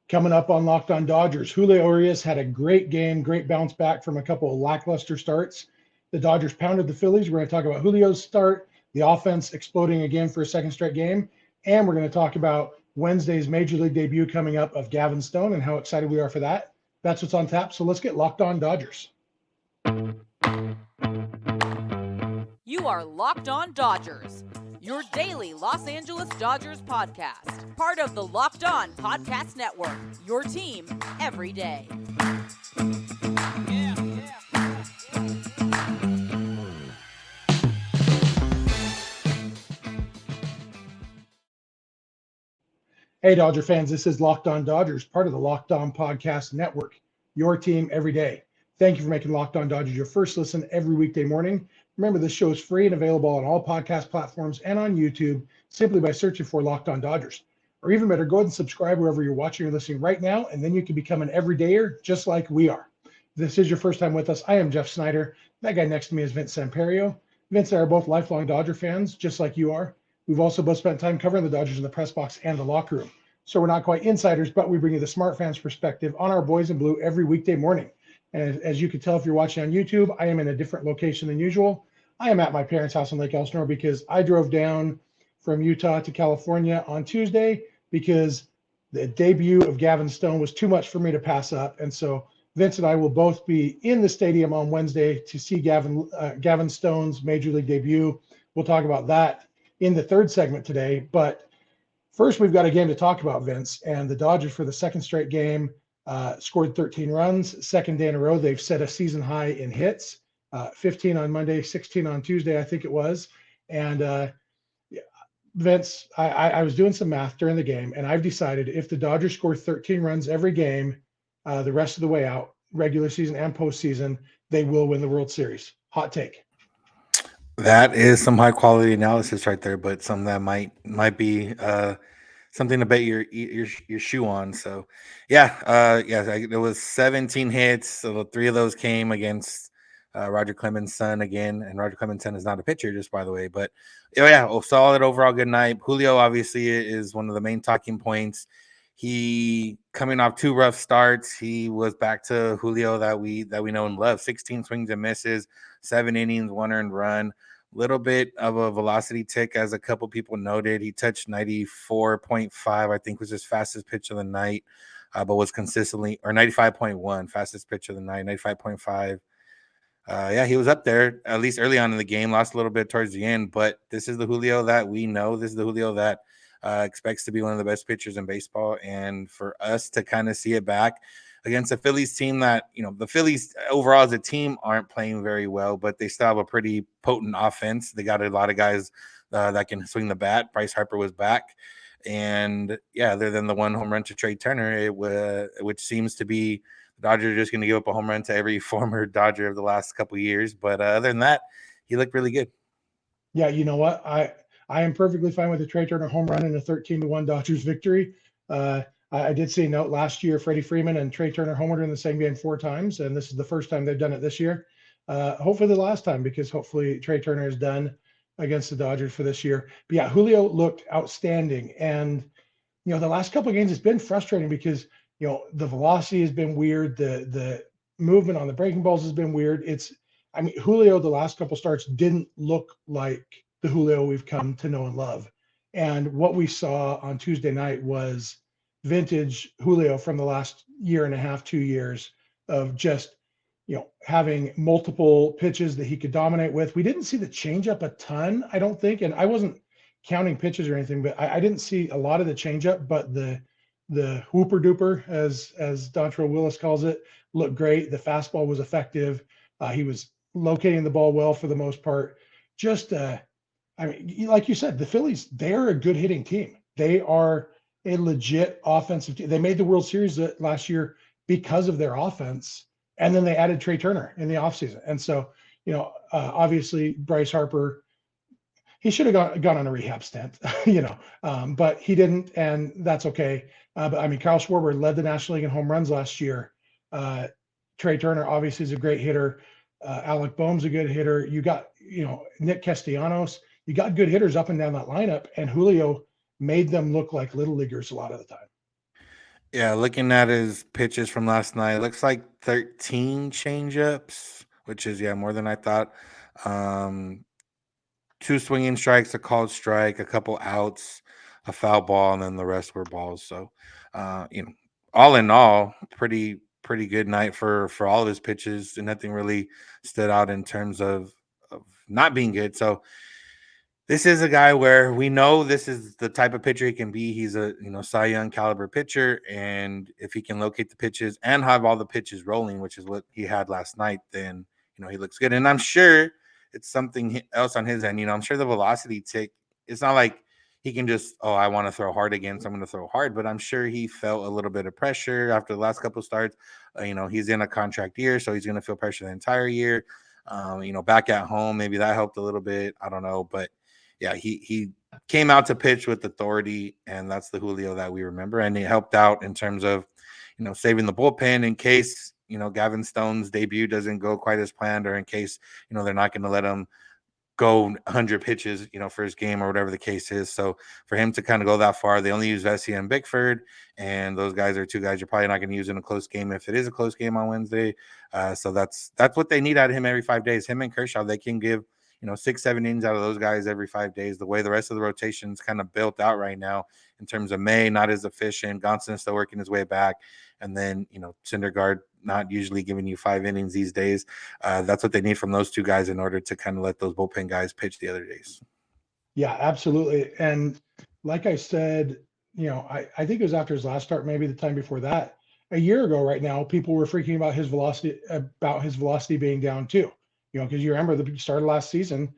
Coming up on Locked On Dodgers, Julio Urías had a great game, great bounce back from a couple of lackluster starts. The Dodgers pounded the Phillies. We're going to talk about Julio's start, the offense exploding again for a second straight game, and we're going to talk about Wednesday's Major League debut coming up of Gavin Stone and how excited we are for that. That's what's on tap. So let's get Locked On Dodgers. You are Locked On Dodgers, your daily Los Angeles Dodgers podcast. Part of the Locked On Podcast Network, your team every day. Hey, Dodger fans, this is Locked On Dodgers, part of the Locked On Podcast Network, your team every day. Thank you for making Locked On Dodgers your first listen every weekday morning. Remember, this show is free and available on all podcast platforms and on YouTube simply by searching for Locked On Dodgers. Or even better, go ahead and subscribe wherever you're watching or listening right now, and then you can become an everydayer just like we are. If this is your first time with us, I am Jeff Snider. That guy next to me is Vince Samperio. Vince and I are both lifelong Dodger fans, just like you are. We've also both spent time covering the Dodgers in the press box and the locker room. So we're not quite insiders, but we bring you the smart fans perspective on our boys in blue every weekday morning. And as you can tell if you're watching on YouTube, I am in a different location than usual. I am at my parents' house in Lake Elsinore because I drove down from Utah to California on Tuesday because the debut of Gavin Stone was too much for me to pass up. And so Vince and I will both be in the stadium on Wednesday to see Gavin Stone's Major League debut. We'll talk about that in the third segment today. But first, we've got a game to talk about, Vince. And the Dodgers, for the second straight game, scored 13 runs. Second day in a row, they've set a season high in hits. 15 on Monday, 16 on Tuesday, I think it was. And Vince, I was doing some math during the game, and I've decided if the Dodgers score 13 runs every game the rest of the way out, regular season and postseason, they will win the World Series. Hot take. That is some high quality analysis right there, but some that might be something to bet your shoe on. So it was 17 hits. So 3 of those came against Roger Clemens' son again, and Roger Clemens' son is not a pitcher, just by the way. But solid overall, good night. Julio obviously is one of the main talking points. He coming off 2 rough starts. He was back to Julio that we know and love. 16 swings and misses, 7 innings, 1 earned run. Little bit of a velocity tick, as a couple people noted. He touched 94.5, I think was his fastest pitch of the night, but was consistently, or 95.1, fastest pitch of the night, 95.5. He was up there, at least early on in the game, lost a little bit towards the end, but this is the Julio that we know. This is the Julio that expects to be one of the best pitchers in baseball. And for us to kind of see it back against a Phillies team that, the Phillies overall as a team aren't playing very well, but they still have a pretty potent offense. They got a lot of guys that can swing the bat. Bryce Harper was back. And other than the 1 home run to Trey Turner, which seems to be the Dodgers are just going to give up a home run to every former Dodger of the last couple of years. But other than that, he looked really good. Yeah, you know what? I am perfectly fine with the Trey Turner home run and a 13-1 Dodgers victory. I did see a note last year, Freddie Freeman and Trey Turner homered in the same game 4 times, and this is the first time they've done it this year. Hopefully the last time, because hopefully Trey Turner is done against the Dodgers for this year. But yeah, Julio looked outstanding. And, the last couple of games, it's been frustrating because, the velocity has been weird. The movement on the breaking balls has been weird. Julio, the last couple starts didn't look like the Julio we've come to know and love. And what we saw on Tuesday night was vintage Julio from the last year and a half, 2 years of just, having multiple pitches that he could dominate with. We didn't see the changeup a ton, I don't think. And I wasn't counting pitches or anything, but I didn't see a lot of the changeup, but the whooper duper, as Dontrell Willis calls it, looked great. The fastball was effective. He was locating the ball well for the most part. Just, like you said, the Phillies, they're a good hitting team. They are a legit offensive team. They made the World Series last year because of their offense. And then they added Trey Turner in the offseason. And so, obviously Bryce Harper, he should have gone on a rehab stint, but he didn't, and that's okay. But Kyle Schwarber led the National League in home runs last year. Trey Turner obviously is a great hitter. Alec Boehm's a good hitter. You got, Nick Castellanos. You got good hitters up and down that lineup, and Julio made them look like little leaguers a lot of the time. Yeah, looking at his pitches from last night, it looks like 13 changeups, which is more than I thought. Um, Two swinging strikes, a called strike, a couple outs, a foul ball, and then the rest were balls. So, all in all, pretty good night for all of his pitches, and nothing really stood out in terms of not being good. So this is a guy where we know this is the type of pitcher he can be. He's a Cy Young caliber pitcher, and if he can locate the pitches and have all the pitches rolling, which is what he had last night, then he looks good. And I'm sure it's something else on his end. I'm sure the velocity tick. It's not like he can just I want to throw hard again, so I'm going to throw hard. But I'm sure he felt a little bit of pressure after the last couple of starts. He's in a contract year, so he's going to feel pressure the entire year. Back at home, maybe that helped a little bit. I don't know, but yeah, he came out to pitch with authority, and that's the Julio that we remember. And he helped out in terms of, saving the bullpen in case, Gavin Stone's debut doesn't go quite as planned, or in case, they're not going to let him go 100 pitches, for his game or whatever the case is. So for him to kind of go that far, they only use Vesia and Bickford, and those guys are two guys you're probably not going to use in a close game if it is a close game on Wednesday. So that's what they need out of him every 5 days. Him and Kershaw, they can give 6-7 innings out of those guys every 5 days. The way the rest of the rotation is kind of built out right now in terms of May, not as efficient. Gonson is still working his way back. And then, Syndergaard not usually giving you 5 innings these days. That's what they need from those two guys in order to kind of let those bullpen guys pitch the other days. Yeah, absolutely. And like I said, I think it was after his last start, maybe the time before that, a year ago right now, people were freaking about his velocity being down too. Because you remember the start of last season,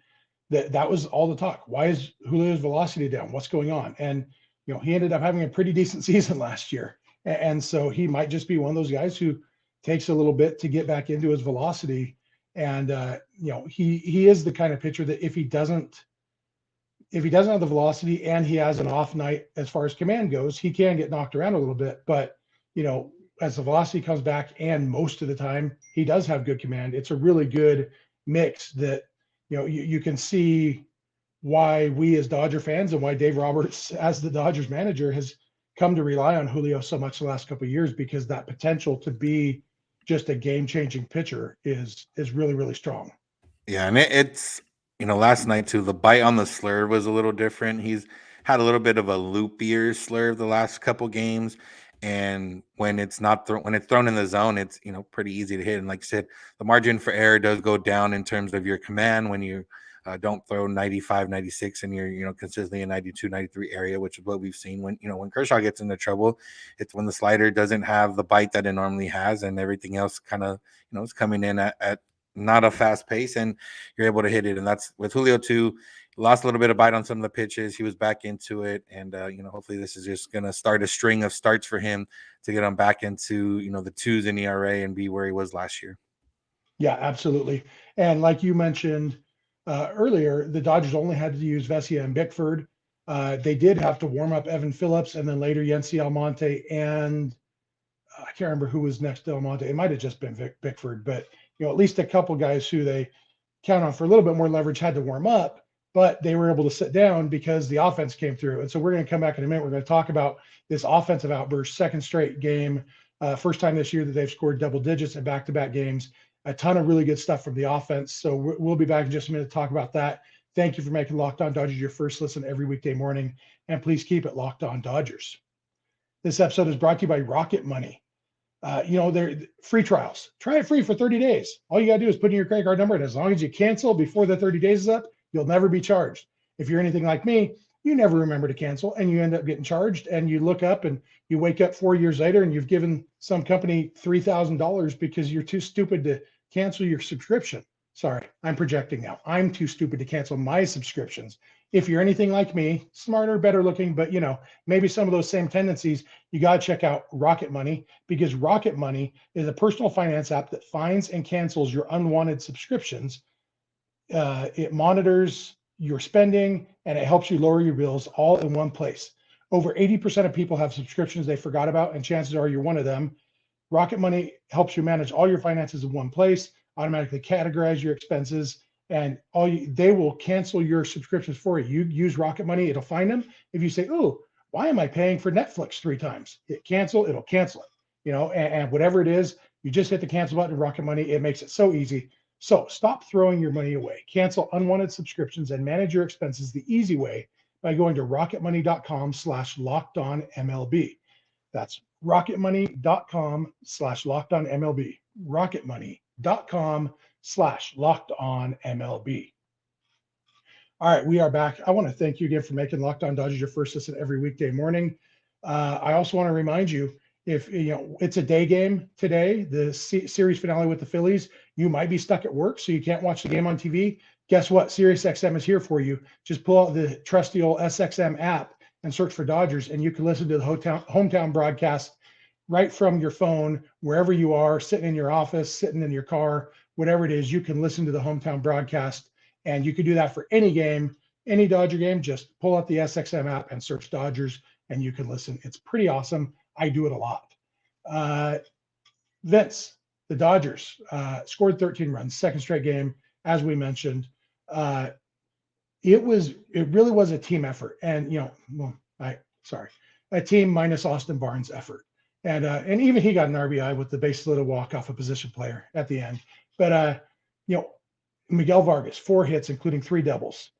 that was all the talk. Why is Julio's velocity down? What's going on? And he ended up having a pretty decent season last year. And so he might just be one of those guys who takes a little bit to get back into his velocity. And he is the kind of pitcher that if he doesn't have the velocity and he has an off night as far as command goes, he can get knocked around a little bit. But as the velocity comes back, and most of the time he does have good command, it's a really good mix that you can see why we as Dodger fans and why Dave Roberts as the Dodgers manager has come to rely on Julio so much the last couple of years, because that potential to be just a game-changing pitcher is really, really strong. Yeah, and it's last night too, the bite on the slurve was a little different. He's had a little bit of a loopier slurve the last couple games, and when it's when it's thrown in the zone, it's pretty easy to hit. And like I said, the margin for error does go down in terms of your command when you don't throw 95, 96, and you're consistently in 92, 93 area, which is what we've seen when when Kershaw gets into trouble. It's when the slider doesn't have the bite that it normally has, and everything else kind of is coming in at not a fast pace, and you're able to hit it. And that's with Julio too. Lost a little bit of bite on some of the pitches. He was back into it, and hopefully this is just going to start a string of starts for him to get him back into the twos in ERA and be where he was last year. Yeah, absolutely. And like you mentioned earlier, the Dodgers only had to use Vesia and Bickford. They did have to warm up Evan Phillips, and then later Yency Almonte, and I can't remember who was next to Almonte. It might have just been Bickford, but at least a couple guys who they count on for a little bit more leverage had to warm up, but they were able to sit down because the offense came through. And so we're going to come back in a minute. We're going to talk about this offensive outburst, second straight game, first time this year that they've scored double digits in back-to-back games. A ton of really good stuff from the offense. So we'll be back in just a minute to talk about that. Thank you for making Locked On Dodgers your first listen every weekday morning, and please keep it Locked On Dodgers. This episode is brought to you by RocketMoney. They're free trials. Try it free for 30 days. All you got to do is put in your credit card number, and as long as you cancel before the 30 days is up, you'll never be charged. If you're anything like me, you never remember to cancel, and you end up getting charged, and you look up and you wake up 4 years later and you've given some company $3,000 because you're too stupid to cancel your subscription. Sorry, I'm projecting now. I'm too stupid to cancel my subscriptions. If you're anything like me, smarter, better looking, but maybe some of those same tendencies, you got to check out RocketMoney, because RocketMoney is a personal finance app that finds and cancels your unwanted subscriptions. It monitors your spending, and it helps you lower your bills all in one place. Over 80% of people have subscriptions they forgot about, and chances are you're one of them. RocketMoney helps you manage all your finances in one place, automatically categorize your expenses, and they will cancel your subscriptions for you. You use RocketMoney, it'll find them. If you say, "Oh, Why am I paying for Netflix 3 times? Hit cancel, it'll cancel it. And whatever it is, you just hit the cancel button in Rocket Money. It makes it so easy. So stop throwing your money away. Cancel unwanted subscriptions and manage your expenses the easy way by going to rocketmoney.com/lockedonmlb. That's rocketmoney.com/lockedonmlb. rocketmoney.com/lockedonmlb. All right, we are back. I want to thank you again for making Locked On Dodgers your first listen every weekday morning. I also want to remind you, if it's a day game today, the series finale with the Phillies, you might be stuck at work, so you can't watch the game on TV. Guess what? SiriusXM is here for you. Just pull out the trusty old SXM app and search for Dodgers, and you can listen to the hometown broadcast right from your phone, wherever you are, sitting in your office, sitting in your car, whatever it is, you can listen to the hometown broadcast. And you can do that for any game, any Dodger game. Just pull out the SXM app and search Dodgers, and you can listen. It's pretty awesome. I do it a lot. Vince, the Dodgers scored 13 runs, second straight game, as we mentioned. It really was a team effort, and a team minus Austin Barnes effort, and even he got an RBI with the base loaded walk off a position player at the end. But Miguel Vargas, 4 hits, including 3 doubles.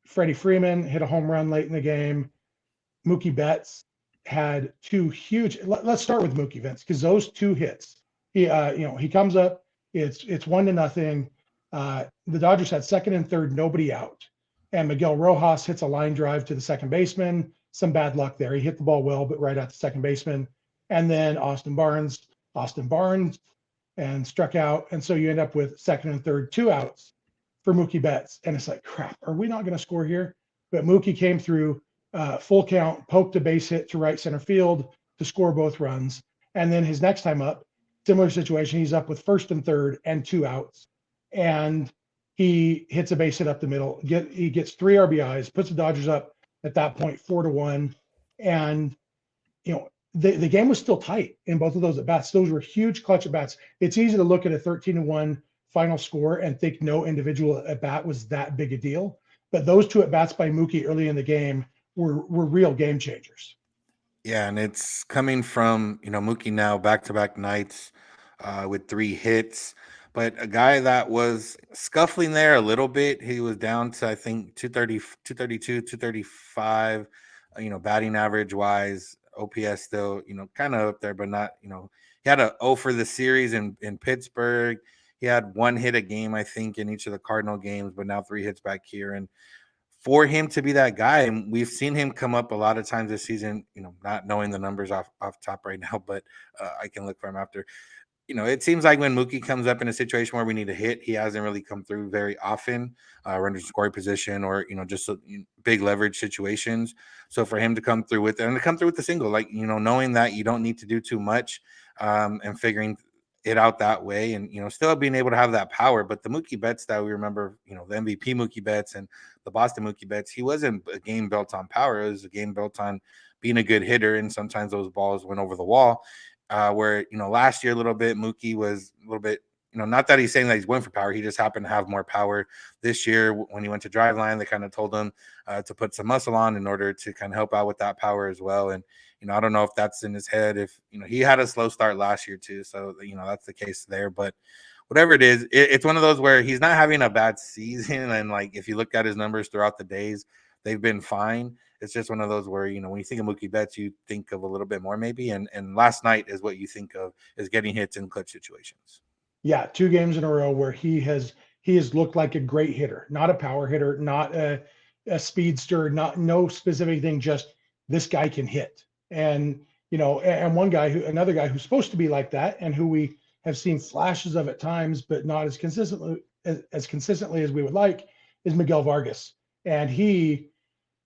Freddie Freeman hit a home run late in the game. Mookie Betts had 2 huge. Let's start with Mookie, Vince, because those 2 hits. He comes up. It's 1-0. The Dodgers had second and third, nobody out, and Miguel Rojas hits a line drive to the second baseman. Some bad luck there. He hit the ball well, but right at the second baseman. And then Austin Barnes, and struck out. And so you end up with second and third, 2 outs for Mookie Betts. And it's like, crap, are we not going to score here? But Mookie came through, full count, poked a base hit to right center field to score both runs. And then his next time up, similar situation, he's up with first and third and 2 outs. And he hits a base hit up the middle. He gets 3 RBIs, puts the Dodgers up at that point 4-1. And, the game was still tight in both of those at bats. Those were huge clutch at bats. It's easy to look at a 13-1 final score and think no individual at bat was that big a deal. But those 2 at bats by Mookie early in the game were real game changers. Yeah, and it's coming from Mookie now back-to-back nights with 3 hits, but a guy that was scuffling there a little bit. He was down to I think 230, 232, 235. Batting average wise. OPS still, kind of up there, but not, he had a 0 for the series in Pittsburgh. He had 1 hit a game, I think, in each of the Cardinal games, but now 3 hits back here. And for him to be that guy, and we've seen him come up a lot of times this season, not knowing the numbers off top right now, but I can look for him after. It seems like when Mookie comes up in a situation where we need a hit, he hasn't really come through very often, running scoring position or, just big leverage situations. So for him to come through with it and to come through with the single, knowing that you don't need to do too much and figuring it out that way and, still being able to have that power. But the Mookie Betts that we remember, the MVP Mookie Betts and the Boston Mookie Betts, he wasn't a game built on power. It was a game built on being a good hitter. And sometimes those balls went over the wall. Where last year a little bit Mookie was a little bit not that he's saying that he's going for power, he just happened to have more power. This year when he went to Driveline, they kind of told him to put some muscle on in order to kind of help out with that power as well. And I don't know if that's in his head. If he had a slow start last year too, so that's the case there. But whatever it is, it's one of those where he's not having a bad season, and if you look at his numbers throughout the days, they've been fine. It's just one of those where, when you think of Mookie Betts, you think of a little bit more maybe. And last night is what you think of is getting hits in clutch situations. Yeah, 2 games in a row where he has looked like a great hitter, not a power hitter, not a speedster, no specific thing, just this guy can hit. And, and another guy who's supposed to be like that and who we have seen flashes of at times, but not as consistently as we would like, is Miguel Vargas. And he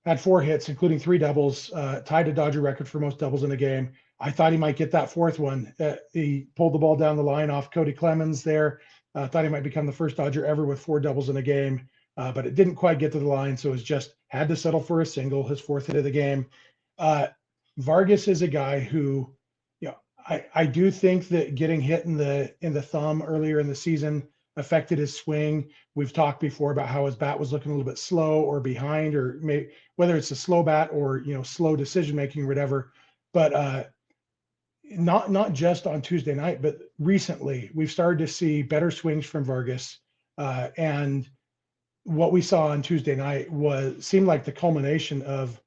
had 4 hits, including 3 doubles, tied a Dodger record for most doubles in a game. I thought he might get that 4th one. He pulled the ball down the line off Cody Clemens there. Thought he might become the first Dodger ever with 4 doubles in a game, but it didn't quite get to the line, so it was just had to settle for a single, his 4th hit of the game. Vargas is a guy who, I do think that getting hit in the thumb earlier in the season affected his swing. We've talked before about how his bat was looking a little bit slow or behind, or whether it's a slow bat or, slow decision making or whatever. But not just on Tuesday night, but recently we've started to see better swings from Vargas. And what we saw on Tuesday night seemed like the culmination of,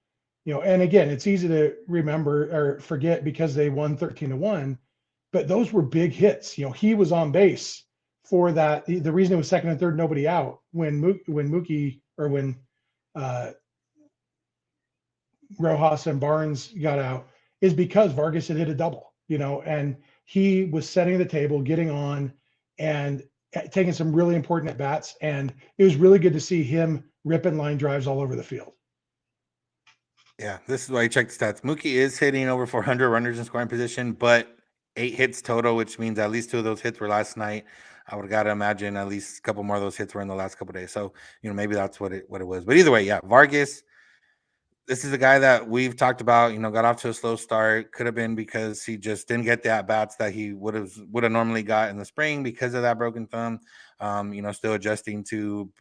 and again, it's easy to remember or forget because they won 13-1, but those were big hits. He was on base for that. The reason it was second and third, nobody out when Mookie or when Rojas and Barnes got out is because Vargas had hit a double, and he was setting the table, getting on and taking some really important at bats. And it was really good to see him ripping line drives all over the field. Yeah, this is why you check the stats. Mookie is hitting over 400 runners in scoring position, but 8 hits total, which means at least 2 of those hits were last night. I would have got to imagine at least a couple more of those hits were in the last couple of days. So, maybe that's what it was. But either way, yeah, Vargas, this is a guy that we've talked about, got off to a slow start. Could have been because he just didn't get the at-bats that he would have normally got in the spring because of that broken thumb. Still adjusting to,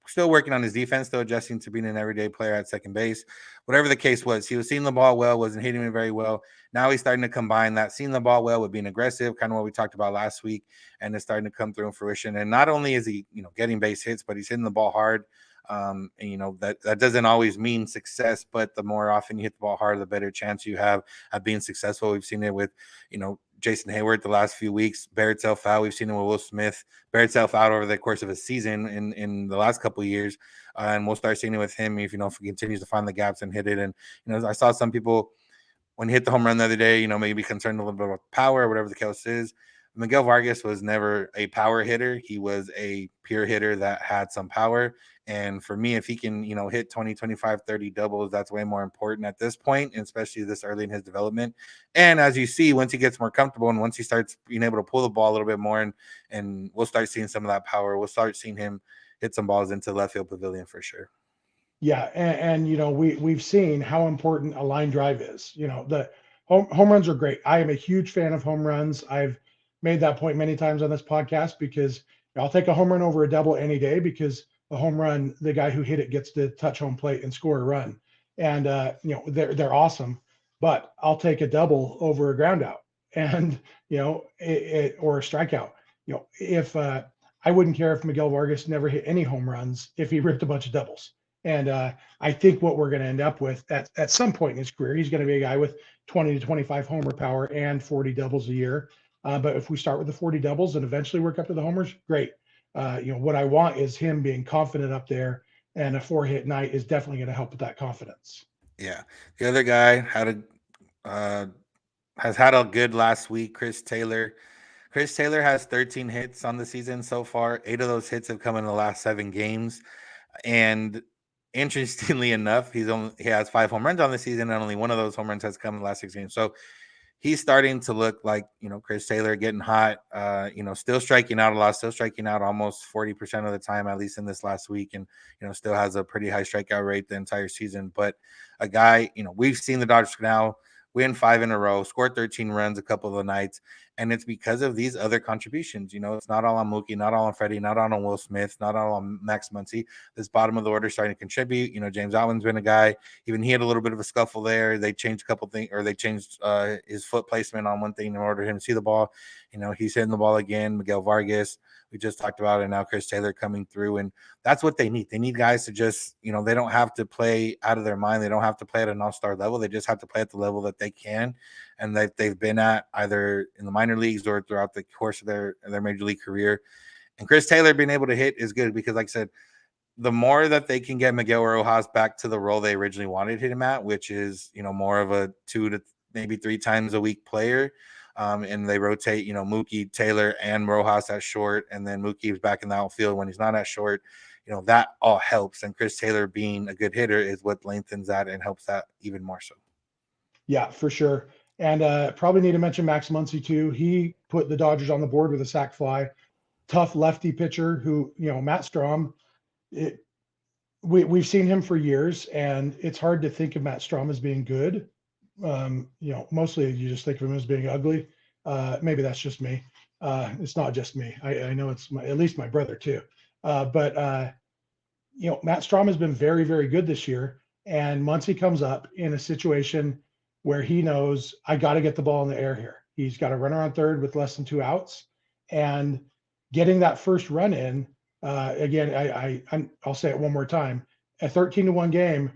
still working on his defense, still adjusting to being an everyday player at second base. Whatever the case was, he was seeing the ball well, wasn't hitting it very well. Now he's starting to combine that seeing the ball well with being aggressive, kind of what we talked about last week, and it's starting to come through in fruition. And not only is he, getting base hits, but he's hitting the ball hard. And that doesn't always mean success, but the more often you hit the ball hard, the better chance you have at being successful. We've seen it with, Jason Hayward the last few weeks, bear itself out. We've seen it with Will Smith, bear itself out over the course of a season in the last couple of years. And we'll start seeing it with him if he continues to find the gaps and hit it. And, I saw some people when he hit the home run the other day, maybe concerned a little bit about power or whatever the case is. Miguel Vargas was never a power hitter. He was a pure hitter that had some power. And for me, if he can, hit 20, 25, 30 doubles, that's way more important at this point, especially this early in his development. And as you see, once he gets more comfortable and once he starts being able to pull the ball a little bit more and we'll start seeing some of that power, we'll start seeing him hit some balls into the left field pavilion for sure. Yeah. And we've seen how important a line drive is. The home runs are great. I am a huge fan of home runs. I've made that point many times on this podcast because I'll take a home run over a double any day because a home run, the guy who hit it gets to touch home plate and score a run. And, they're awesome, but I'll take a double over a ground out and, or a strikeout. If I wouldn't care if Miguel Vargas never hit any home runs if he ripped a bunch of doubles. And I think what we're going to end up with at some point in his career, he's going to be a guy with 20 to 25 homer power and 40 doubles a year. But if we start with the 40 doubles and eventually work up to the homers, great. What I want is him being confident up there, and a 4-hit night is definitely going to help with that confidence. Yeah. The other guy has had a good last week, Chris Taylor. Chris Taylor has 13 hits on the season so far. 8 of those hits have come in the last 7 games. And interestingly enough, he has 5 home runs on the season, and only one of those home runs has come in the last 6 games. So he's starting to look like, Chris Taylor getting hot, still striking out a lot, still striking out almost 40% of the time, at least in this last week. And, still has a pretty high strikeout rate the entire season. But a guy, we've seen the Dodgers now win 5 in a row, score 13 runs a couple of the nights. And it's because of these other contributions. It's not all on Mookie, not all on Freddie, not all on Will Smith, not all on Max Muncy. This bottom of the order starting to contribute. James Outman's been a guy. Even he had a little bit of a scuffle there. They changed a couple things, or they changed his foot placement on one thing in order for him to see the ball. He's hitting the ball again. Miguel Vargas, we just talked about it. And now Chris Taylor coming through. And that's what they need. They need guys to just, they don't have to play out of their mind. They don't have to play at an all-star level. They just have to play at the level that they can and that they've been at either in the minor leagues or throughout the course of their major league career. And Chris Taylor being able to hit is good because, like I said, the more that they can get Miguel Rojas back to the role they originally wanted him at, which is, more of a 2 to maybe 3 times a week player. And they rotate, Mookie, Taylor, and Rojas at short, and then Mookie is back in the outfield when he's not at short. That all helps. And Chris Taylor being a good hitter is what lengthens that and helps that even more so. Yeah, for sure. And probably need to mention Max Muncy too. He put the Dodgers on the board with a sac fly. Tough lefty pitcher who, Matt Strom, we've seen him for years, and it's hard to think of Matt Strom as being good. Mostly you just think of him as being ugly. Maybe that's just me. It's not just me. I know it's at least my brother too. But Matt Strom has been very, very good this year. And Muncy comes up in a situation where he knows I got to get the ball in the air here. He's got a runner on third with less than 2 outs, and getting that first run in. Again, I'll say it one more time. A 13-1 game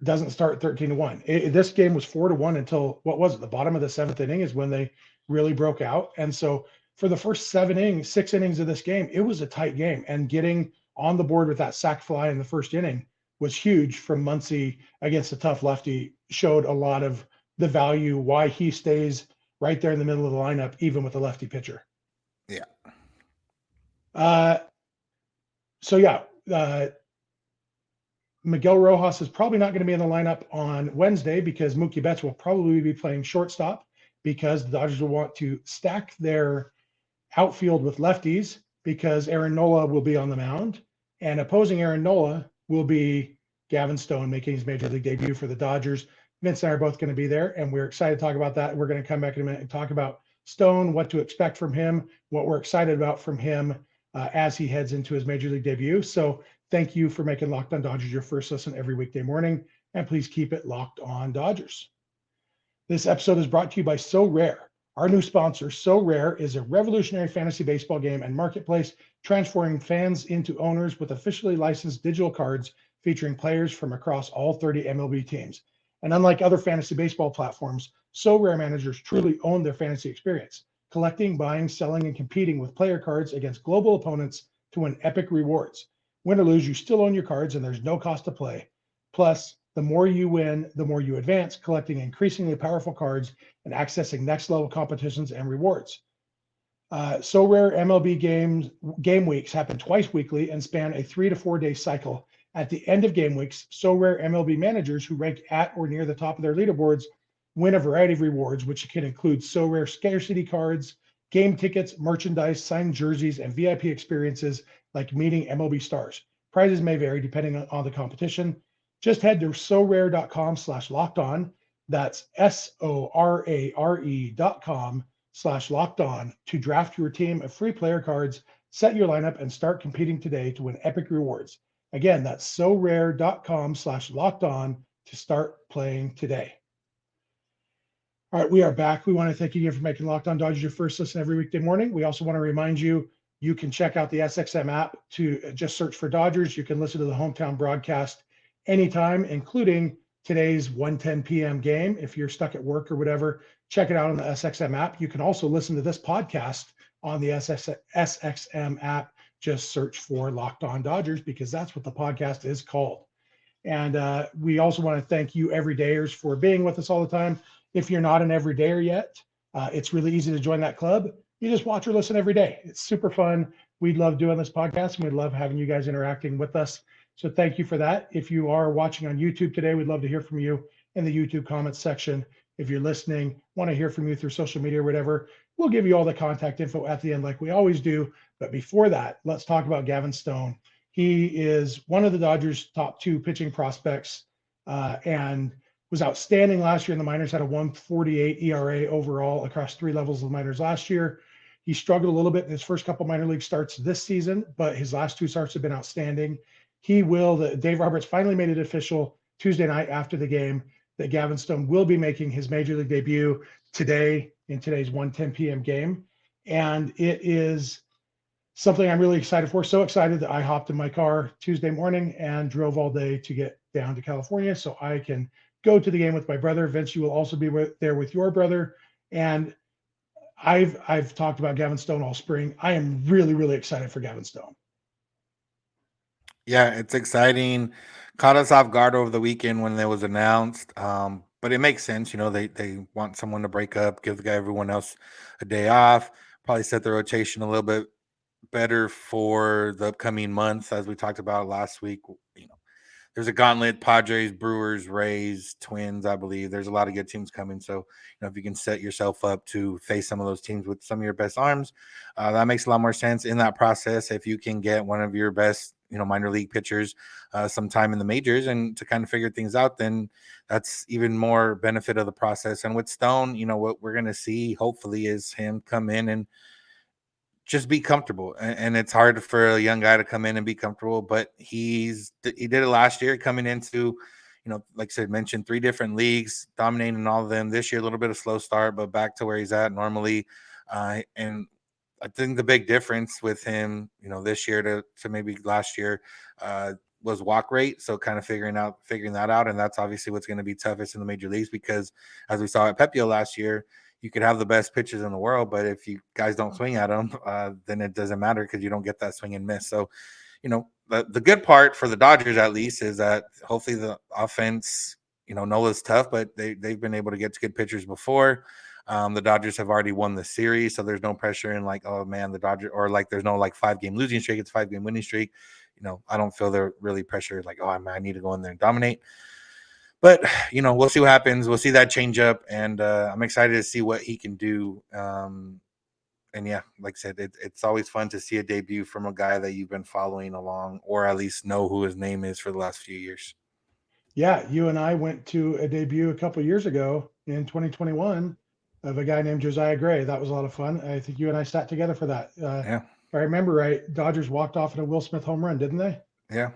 doesn't start 13-1. This game was 4-1 until what was it? The bottom of the 7th inning is when they really broke out. And so for the first 6 innings of this game, it was a tight game. And getting on the board with that sac fly in the first inning was huge from Muncy against a tough lefty. Showed a lot of the value why he stays right there in the middle of the lineup, even with a lefty pitcher. Yeah. Miguel Rojas is probably not going to be in the lineup on Wednesday because Mookie Betts will probably be playing shortstop because the Dodgers will want to stack their outfield with lefties because Aaron Nola will be on the mound, and opposing Aaron Nola will be Gavin Stone making his major league debut for the Dodgers. Vince and I are both going to be there, and we're excited to talk about that. We're going to come back in a minute and talk about Stone, what to expect from him, what we're excited about from him as he heads into his major league debut. So thank you for making Locked On Dodgers your first listen every weekday morning, and please keep it Locked On Dodgers. This episode is brought to you by Sorare. Our new sponsor, Sorare, is a revolutionary fantasy baseball game and marketplace transforming fans into owners with officially licensed digital cards featuring players from across all 30 MLB teams. And unlike other fantasy baseball platforms, Sorare managers truly own their fantasy experience, collecting, buying, selling, and competing with player cards against global opponents to win epic rewards. Win or lose, you still own your cards and there's no cost to play. Plus, the more you win, the more you advance, collecting increasingly powerful cards and accessing next level competitions and rewards. Sorare MLB game weeks happen twice weekly and span a 3 to 4 day cycle. At the end of game weeks, Sorare MLB managers who rank at or near the top of their leaderboards win a variety of rewards, which can include Sorare scarcity cards, game tickets, merchandise, signed jerseys, and VIP experiences like meeting MLB stars. Prizes may vary depending on the competition. Just head to sorare.com/lockedon. That's SORARE.com/lockedon to draft your team of free player cards, set your lineup, and start competing today to win epic rewards. Again, that's sorare.com/lockedon to start playing today. All right, we are back. We want to thank you again for making Locked On Dodgers your first listen every weekday morning. We also want to remind you, you can check out the SXM app to just search for Dodgers. You can listen to the hometown broadcast anytime, including today's 1:10 p.m. game. If you're stuck at work or whatever, check it out on the SXM app. You can also listen to this podcast on the SXM app. Just search for Locked On Dodgers because that's what the podcast is called. And we also want to thank you everydayers for being with us all the time. If you're not an everydayer yet, it's really easy to join that club. You just watch or listen every day. It's super fun. We love doing this podcast, and we love having you guys interacting with us. So thank you for that. If you are watching on YouTube today, we'd love to hear from you in the YouTube comments section. If you're listening, want to hear from you through social media or whatever, we'll give you all the contact info at the end like we always do. But before that, let's talk about Gavin Stone. He is one of the Dodgers' top 2 pitching prospects and was outstanding last year in the minors, had a 1.48 ERA overall across 3 levels of the minors last year. He struggled a little bit in his first couple minor league starts this season, but his last 2 starts have been outstanding. Dave Roberts finally made it official Tuesday night after the game that Gavin Stone will be making his major league debut today in today's 1:10 p.m. game. And it is something I'm really excited for. So excited that I hopped in my car Tuesday morning and drove all day to get down to California so I can go to the game with my brother. Vince, you will also be there with your brother. And I've talked about Gavin Stone all spring. I am really, really excited for Gavin Stone. Yeah, it's exciting. Caught us off guard over the weekend when it was announced. But it makes sense. They want someone to break up, give everyone else a day off, probably set the rotation a little bit better for the upcoming months. As we talked about last week, there's a gauntlet: Padres, Brewers, Rays, Twins. I believe there's a lot of good teams coming. So, if you can set yourself up to face some of those teams with some of your best arms, that makes a lot more sense in that process. If you can get one of your best, minor league pitchers sometime in the majors and to kind of figure things out, then that's even more benefit of the process. And with Stone, what we're going to see hopefully is him come in and just be comfortable. And it's hard for a young guy to come in and be comfortable, but he did it last year coming into, like I said, mentioned 3 different leagues, dominating all of them. This year, a little bit of slow start, but back to where he's at normally. And I think the big difference with him, this year to maybe last year, was walk rate. So kind of figuring that out. And that's obviously what's going to be toughest in the major leagues, because as we saw at Pepio last year, you could have the best pitches in the world, but if you guys don't swing at them, then it doesn't matter because you don't get that swing and miss. So, the good part for the Dodgers, at least, is that hopefully the offense, Nola's tough, but they've been able to get to good pitchers before. The Dodgers have already won the series, so there's no pressure in like, oh man, the Dodgers, or like there's no like 5-game losing streak, it's 5-game winning streak. I don't feel they're really pressured like, oh, I need to go in there and dominate. But, we'll see what happens. We'll see that change up, and I'm excited to see what he can do. And yeah, like I said, it's always fun to see a debut from a guy that you've been following along, or at least know who his name is for the last few years. Yeah, you and I went to a debut a couple of years ago in 2021 of a guy named Josiah Gray. That was a lot of fun. I think you and I sat together for that. Yeah. If I remember right, Dodgers walked off in a Will Smith home run, didn't they? Yeah.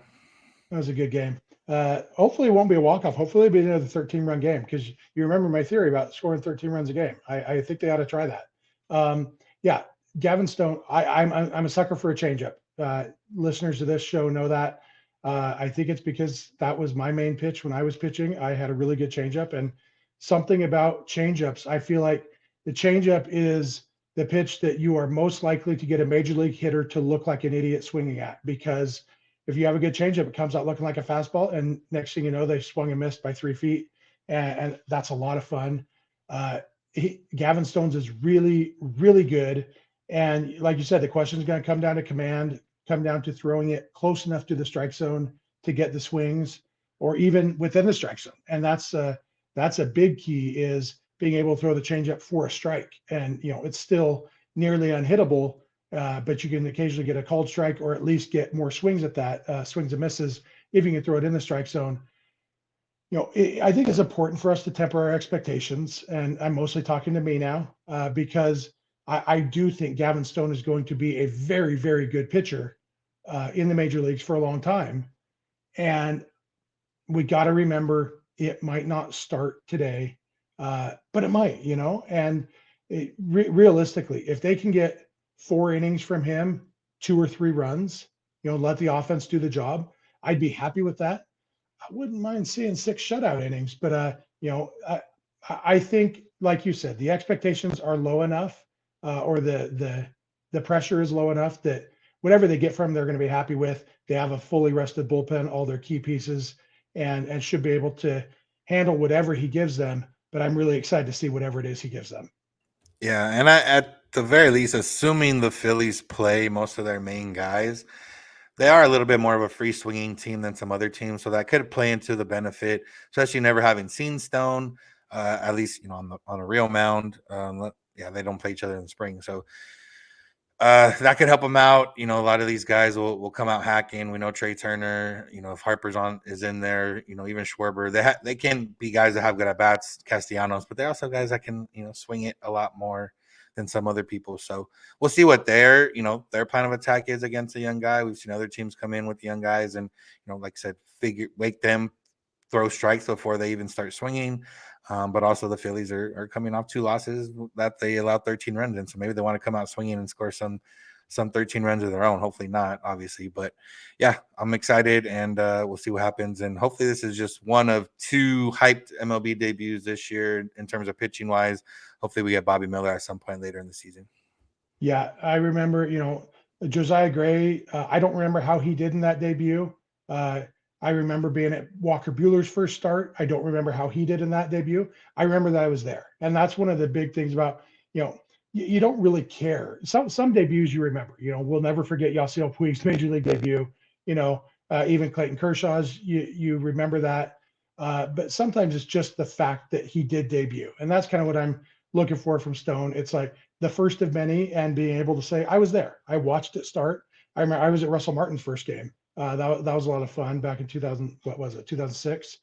That was a good game. Hopefully it won't be a walk-off. Hopefully it'll be another 13-run game, because you remember my theory about scoring 13 runs a game. I think they ought to try that. Yeah, Gavin Stone, I'm a sucker for a changeup. Listeners to this show know that. I think it's because that was my main pitch when I was pitching. I had a really good changeup, and something about changeups, I feel like the changeup is the pitch that you are most likely to get a major league hitter to look like an idiot swinging at, because if you have a good changeup, it comes out looking like a fastball, and next thing you know, they swung and missed by 3 feet, and that's a lot of fun. Gavin Stone's is really, really good, and like you said, the question is going to come down to command, come down to throwing it close enough to the strike zone to get the swings, or even within the strike zone, and that's a big key, is being able to throw the changeup for a strike, and it's still nearly unhittable. But you can occasionally get a called strike, or at least get more swings at that, swings and misses, if you can throw it in the strike zone. I think it's important for us to temper our expectations, and I'm mostly talking to me now, because I do think Gavin Stone is going to be a very, very good pitcher in the major leagues for a long time. And we got to remember, it might not start today, but it might, and realistically, if they can get 4 innings from him, 2 or 3 runs, let the offense do the job, I'd be happy with that. I wouldn't mind seeing 6 shutout innings, but I think, like you said, the expectations are low enough, or the pressure is low enough, that whatever they get from him, they're going to be happy with. They have a fully rested bullpen, all their key pieces, and should be able to handle whatever he gives them. But I'm really excited to see whatever it is he gives them. Yeah, and at the very least, assuming the Phillies play most of their main guys, they are a little bit more of a free swinging team than some other teams, so that could play into the benefit, especially never having seen Stone, at least on a real mound. They don't play each other in the spring, so that could help them out. A lot of these guys will come out hacking. We know Trey Turner. If Harper's is in there, even Schwarber, they can be guys that have good at bats, Castellanos, but they're also guys that can swing it a lot more than some other people. So we'll see what their plan of attack is against a young guy. We've seen other teams come in with young guys and like I said, wake them, throw strikes before they even start swinging. But also the Phillies are coming off 2 losses that they allowed 13 runs in. So maybe they want to come out swinging and score some 13 runs of their own. Hopefully not, obviously. But yeah, I'm excited, and we'll see what happens. And hopefully this is just one of 2 hyped MLB debuts this year in terms of pitching wise. Hopefully we get Bobby Miller at some point later in the season. Yeah, I remember, Josiah Gray. I don't remember how he did in that debut. I remember being at Walker Buehler's first start. I don't remember how he did in that debut. I remember that I was there. And that's one of the big things about, you don't really care. Some debuts you remember, we'll never forget Yasiel Puig's major league debut, even Clayton Kershaw's, you remember that. But sometimes it's just the fact that he did debut. And that's kind of what I'm looking for from Stone. It's like the first of many, and being able to say, I was there. I watched it start. I remember I was at Russell Martin's first game. That was a lot of fun back in 2006.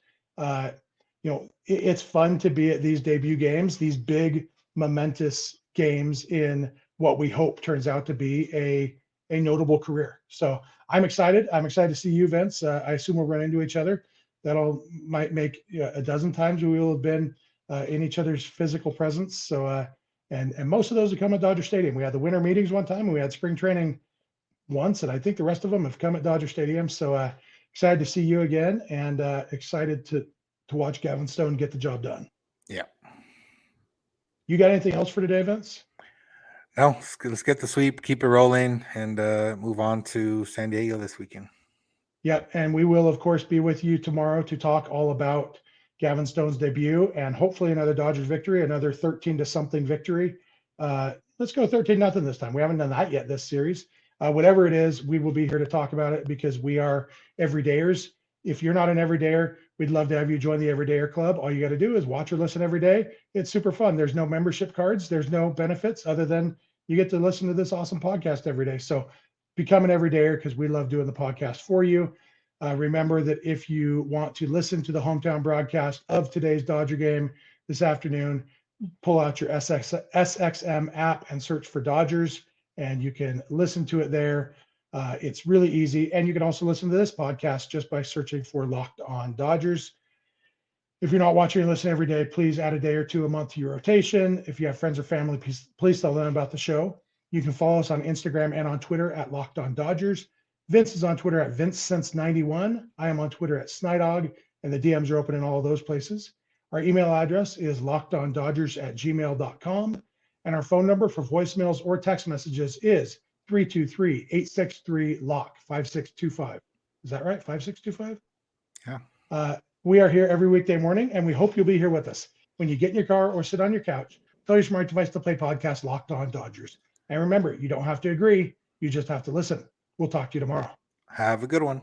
It's fun to be at these debut games, these big momentous games in what we hope turns out to be a notable career. So I'm excited. I'm excited to see you, Vince. I assume we'll run into each other. Might make a dozen times we will have been in each other's physical presence. So and most of those have come at Dodger Stadium. We had the winter meetings one time, and we had spring training once, and I think the rest of them have come at Dodger Stadium. So excited to see you again, and excited to watch Gavin Stone get the job done. Yeah. You got anything else for today, Vince? No, let's get the sweep, keep it rolling, and move on to San Diego this weekend. Yep, and we will, of course, be with you tomorrow to talk all about Gavin Stone's debut and hopefully another Dodgers victory, another 13-something victory. Let's go 13-0 this time. We haven't done that yet this series. Whatever it is, we will be here to talk about it because we are everydayers. If you're not an everydayer, we'd love to have you join the Everydayer Club. All you got to do is watch or listen every day. It's super fun. There's no membership cards. There's no benefits other than you get to listen to this awesome podcast every day. So become an everydayer because we love doing the podcast for you. Remember that if you want to listen to the hometown broadcast of today's Dodger game this afternoon, pull out your SXM app and search for Dodgers, and you can listen to it there. It's really easy. And you can also listen to this podcast just by searching for Locked On Dodgers. If you're not watching and listening every day, please add a day or two a month to your rotation. If you have friends or family, please tell them about the show. You can follow us on Instagram and on Twitter at Locked On Dodgers. Vince is on Twitter at VinceSense91. I am on Twitter at Snydog, and the DMs are open in all of those places. Our email address is lockedondodgers@gmail.com, and our phone number for voicemails or text messages is 323-863-LOCK 5625. Is that right? 5625? Yeah. We are here every weekday morning, and we hope you'll be here with us. When you get in your car or sit on your couch, tell your smart device to play podcast Locked On Dodgers. And remember, you don't have to agree. You just have to listen. We'll talk to you tomorrow. Have a good one.